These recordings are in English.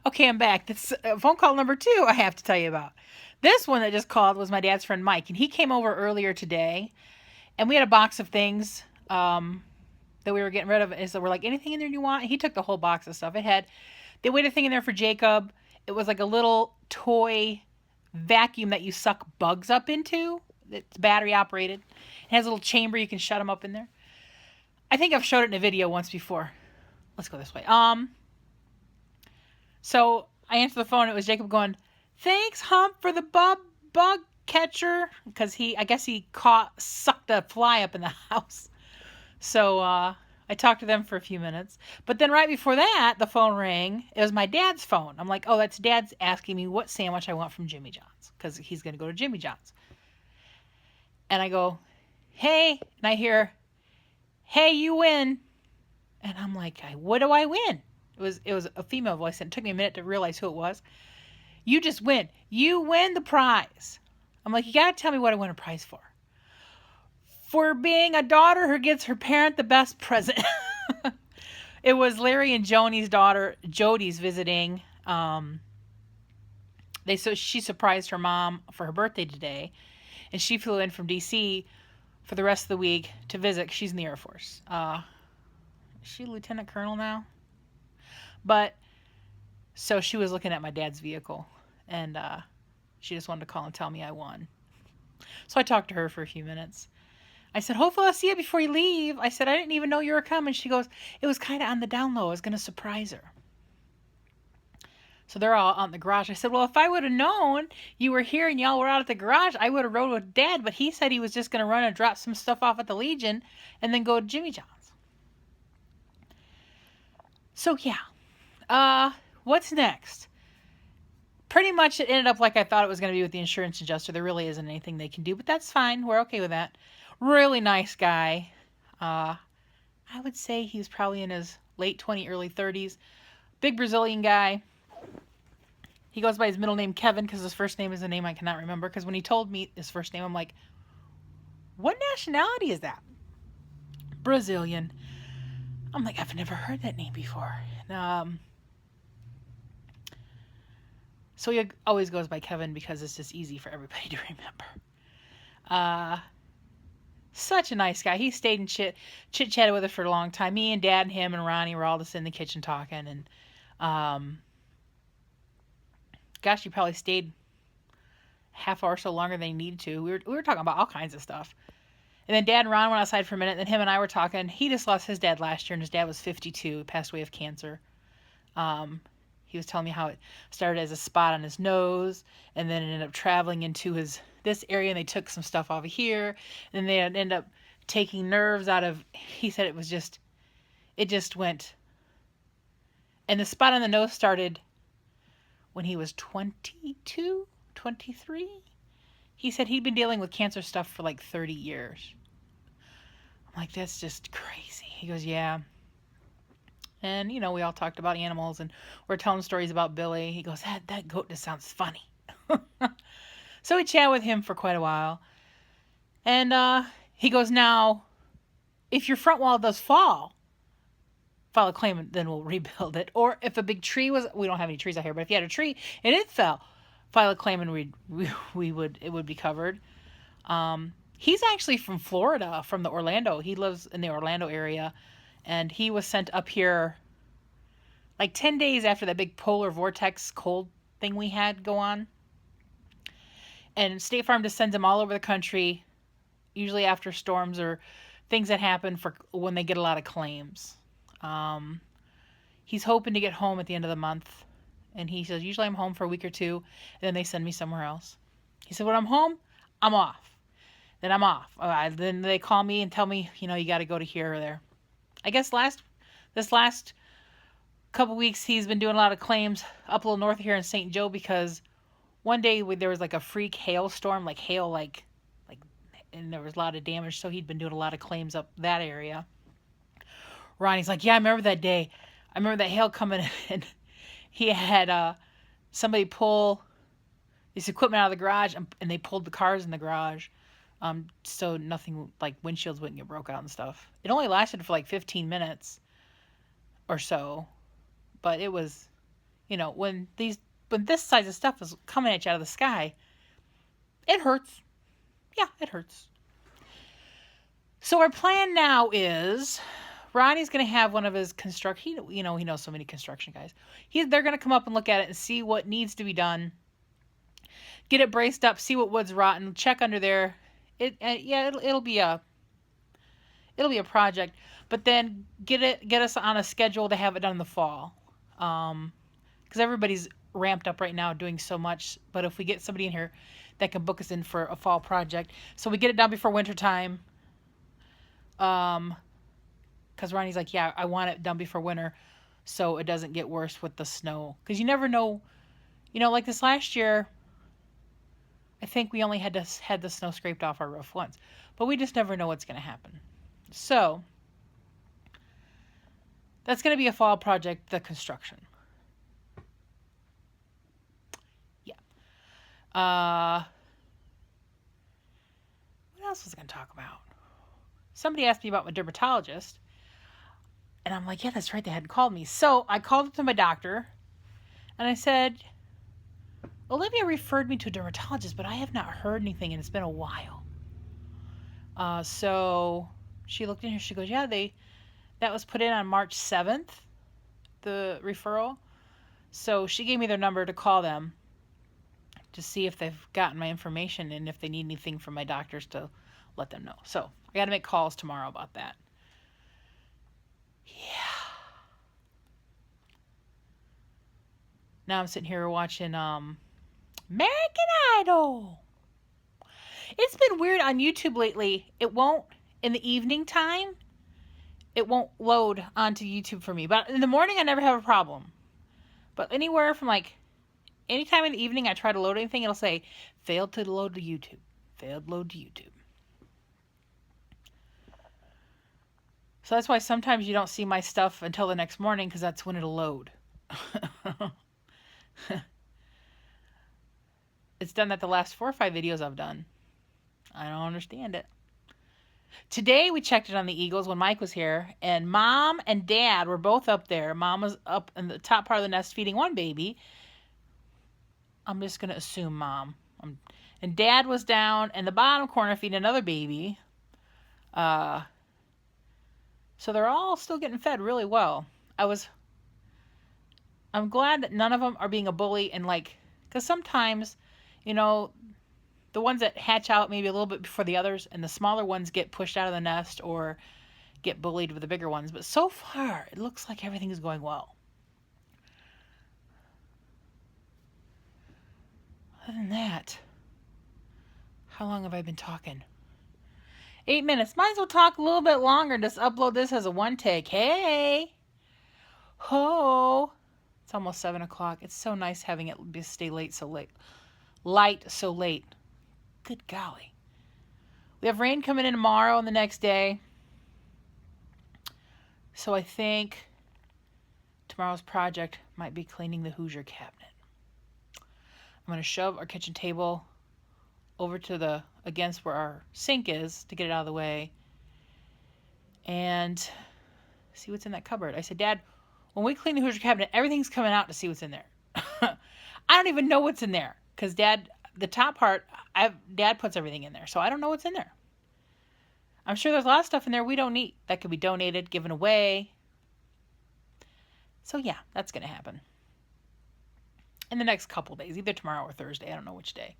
Okay, I'm back. That's phone call number two I have to tell you about. This one that just called was my dad's friend Mike, and he came over earlier today, and we had a box of things that we were getting rid of. And so we're like, anything in there you want? He took the whole box of stuff. They had a thing in there for Jacob. It was like a little toy vacuum that you suck bugs up into. It's battery operated. It has a little chamber you can shut them up in there. I think I've showed it in a video once before. Let's go this way. So I answered the phone. It was Jacob going, "Thanks, Hump, for the bug catcher," because I guess he sucked a fly up in the house. So I talked to them for a few minutes. But then right before that, the phone rang. It was my dad's phone. I'm like, oh, that's Dad's asking me what sandwich I want from Jimmy John's because he's going to go to Jimmy John's. And I go, hey, and I hear, hey, you win. And I'm like, what do I win? It was a female voice, and it took me a minute to realize who it was. You just win. You win the prize. I'm like, you got to tell me what I win a prize for. For being a daughter who gets her parent the best present. It was Larry and Joni's daughter, Jody's visiting. She surprised her mom for her birthday today, and she flew in from D.C. for the rest of the week to visit. She's in the Air Force. Is she lieutenant colonel now? But so she was looking at my dad's vehicle, and she just wanted to call and tell me I won. So I talked to her for a few minutes. I said, hopefully I'll see you before you leave. I said, I didn't even know you were coming. She goes, it was kind of on the down low. I was going to surprise her. So they're all out in the garage. I said, well, if I would have known you were here and y'all were out at the garage, I would have rode with Dad. But he said he was just going to run and drop some stuff off at the Legion and then go to Jimmy John's. So, yeah. What's next? Pretty much it ended up like I thought it was going to be with the insurance adjuster. There really isn't anything they can do, but that's fine. We're okay with that. Really nice guy. I would say he was probably in his late 20s, early 30s. Big Brazilian guy. He goes by his middle name Kevin because his first name is a name I cannot remember. Because when he told me his first name, I'm like, what nationality is that? Brazilian. I'm like, I've never heard that name before. So he always goes by Kevin because it's just easy for everybody to remember. Such a nice guy. He stayed and chit-chatted with us for a long time. Me and Dad and him and Ronnie were all just in the kitchen talking. And gosh, he probably stayed half hour or so longer than he needed to. We were talking about all kinds of stuff. And then Dad and Ron went outside for a minute. And then him and I were talking. He just lost his dad last year, and his dad was 52. He passed away of cancer. He was telling me how it started as a spot on his nose, and then it ended up traveling into this area, and they took some stuff off of here, and then they ended up taking nerves out of. He said it just went, and the spot on the nose started when he was 22, 23. He said he'd been dealing with cancer stuff for like 30 years. I'm like, that's just crazy. He goes, yeah. And, we all talked about animals, and we're telling stories about Billy. He goes, that goat just sounds funny. So we chatted with him for quite a while. And he goes, now, if your front wall does file a claim, and then we'll rebuild it. Or if a big tree we don't have any trees out here, but if you had a tree and it fell, file a claim and it would be covered. He's actually from Florida, from the Orlando. He lives in the Orlando area. And he was sent up here like 10 days after that big polar vortex cold thing we had go on. And State Farm just sends him all over the country, usually after storms or things that happen for when they get a lot of claims. He's hoping to get home at the end of the month. And he says, usually I'm home for a week or two, and then they send me somewhere else. He said, when I'm home, I'm off. Then I'm off. Then they call me and tell me, you got to go to here or there. I guess this last couple weeks he's been doing a lot of claims up a little north of here in St. Joe because one day there was like a freak hailstorm, like hail, and there was a lot of damage. So he'd been doing a lot of claims up that area. Ronnie's like, yeah, I remember that day. I remember that hail coming, and he had somebody pull his equipment out of the garage, and they pulled the cars in the garage. So nothing like windshields wouldn't get broke out and stuff. It only lasted for like 15 minutes or so, but it was When this size of stuff is coming at you out of the sky, it hurts. Yeah, it hurts. So our plan now is Ronnie's going to have one of his he knows so many construction guys. They're going to come up and look at it and see what needs to be done. Get it braced up, see what wood's rotten, check under there. It'll be a project, but then get us on a schedule to have it done in the fall. Because everybody's ramped up right now doing so much, but if we get somebody in here that can book us in for a fall project, so we get it done before winter time. Because Ronnie's like, yeah, I want it done before winter so it doesn't get worse with the snow. Because you never know, like this last year, I think we only had the snow scraped off our roof once. But we just never know what's going to happen. So, that's going to be a fall project, the construction. Yeah. What else was I going to talk about? Somebody asked me about my dermatologist. And I'm like, yeah, that's right. They hadn't called me. So I called up to my doctor. And I said, Olivia referred me to a dermatologist, but I have not heard anything. And it's been a while. So she looked in here. She goes, yeah, that was put in on March 7th, the referral. So she gave me their number to call them to see if they've gotten my information and if they need anything from my doctors to let them know. So I got to make calls tomorrow about that. Yeah. Now I'm sitting here watching American Idol. It's been weird on YouTube lately. It won't, in the evening time, it won't load onto YouTube for me. But in the morning, I never have a problem. But anywhere from anytime in the evening I try to load anything, it'll say, failed to load to YouTube. Failed load to YouTube. So that's why sometimes you don't see my stuff until the next morning, because that's when it'll load. It's done that the last 4 or 5 videos I've done. I don't understand it. Today we checked it on the Eagles when Mike was here, and Mom and Dad were both up there. Mom was up in the top part of the nest feeding one baby. I'm just going to assume Mom. And Dad was down in the bottom corner feeding another baby. So they're all still getting fed really well. I'm glad that none of them are being a bully and because sometimes, the ones that hatch out maybe a little bit before the others and the smaller ones get pushed out of the nest or get bullied with the bigger ones. But so far, it looks like everything is going well. Other than that, how long have I been talking? 8 minutes. Might as well talk a little bit longer and just upload this as a one take. Hey! Ho! It's almost 7 o'clock. It's so nice having it stay light so late. Good golly. We have rain coming in tomorrow and the next day. So I think tomorrow's project might be cleaning the Hoosier cabinet. I'm going to shove our kitchen table over to against where our sink is to get it out of the way and see what's in that cupboard. I said, Dad, when we clean the Hoosier cabinet, everything's coming out to see what's in there. I don't even know what's in there because the top part, Dad puts everything in there, so I don't know what's in there. I'm sure there's a lot of stuff in there we don't need that could be donated, given away. So yeah, that's going to happen in the next couple days, either tomorrow or Thursday. I don't know which day.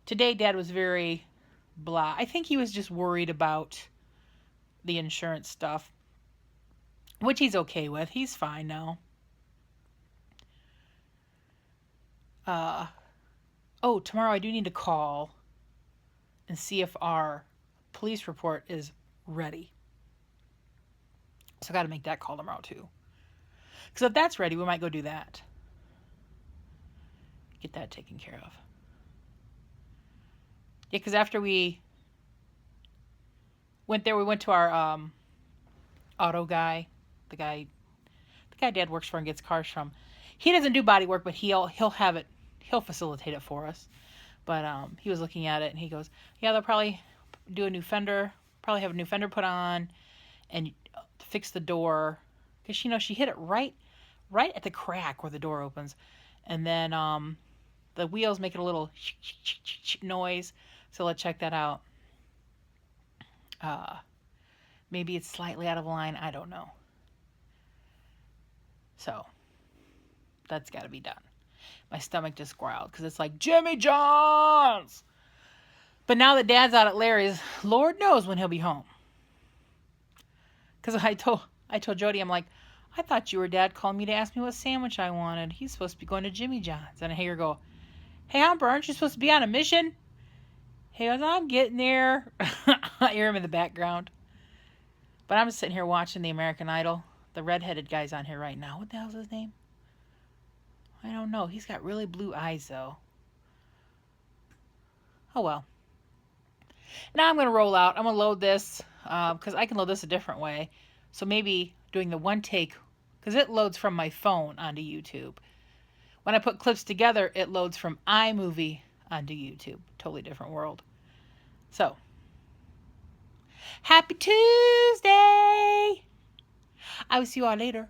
Today, Dad was very blah. I think he was just worried about the insurance stuff, which he's okay with. He's fine now. Tomorrow I do need to call and see if our police report is ready. So I got to make that call tomorrow too. Because if that's ready, we might go do that. Get that taken care of. Yeah, because after we went there, we went to our auto guy, the guy Dad works for and gets cars from. He doesn't do body work, but he'll facilitate it for us. But he was looking at it and he goes, yeah, they'll probably do a new fender, probably have a new fender put on, and fix the door, because she hit it right right at the crack where the door opens. And then the wheels making a little noise. So let's check that out. Uh, maybe it's slightly out of line. I don't know. So that's got to be done. My stomach just growled because it's like Jimmy John's. But now that Dad's out at Larry's, Lord knows when he'll be home. Because I told Jody, I'm like, I thought you were Dad calling me to ask me what sandwich I wanted. He's supposed to be going to Jimmy John's. And I hear her go, hey, Humper, aren't you supposed to be on a mission? He goes, I'm getting there. I hear him in the background. But I'm just sitting here watching the American Idol. The redheaded guy's on here right now. What the hell's his name? I don't know. He's got really blue eyes, though. Oh, well. Now I'm going to roll out. I'm going to load this because I can load this a different way. So maybe doing the one take, because it loads from my phone onto YouTube. When I put clips together, it loads from iMovie onto YouTube. Totally different world. So, happy Tuesday! I will see you all later.